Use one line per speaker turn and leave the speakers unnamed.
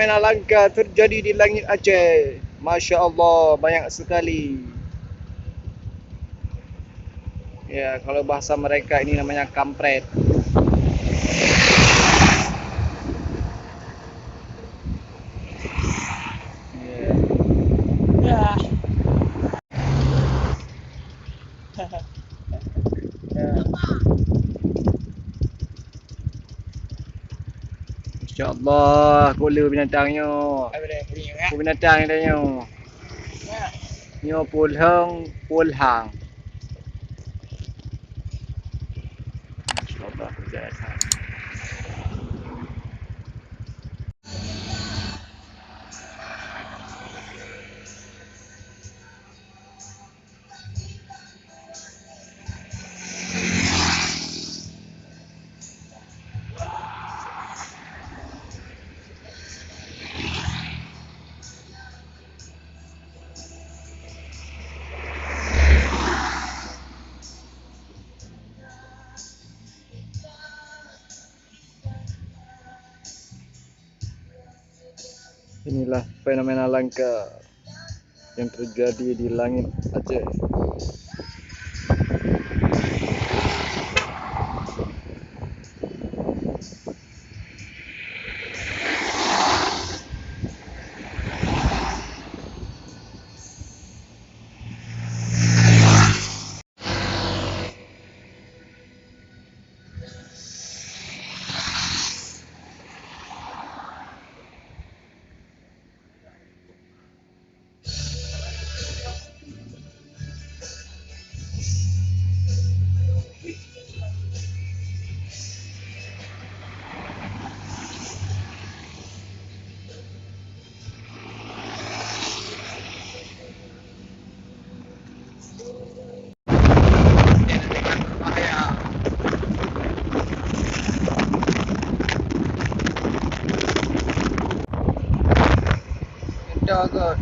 fenomena langka terjadi di langit Aceh. Masya Allah, banyak sekali. Ya, kalau bahasa mereka ini namanya kampret. Ya. InsyaAllah gula binatangnya. Binatang ni tanya. Nyo pulhang. InsyaAllah berjaya. Inilah fenomena langka yang terjadi di langit Aceh. Agak.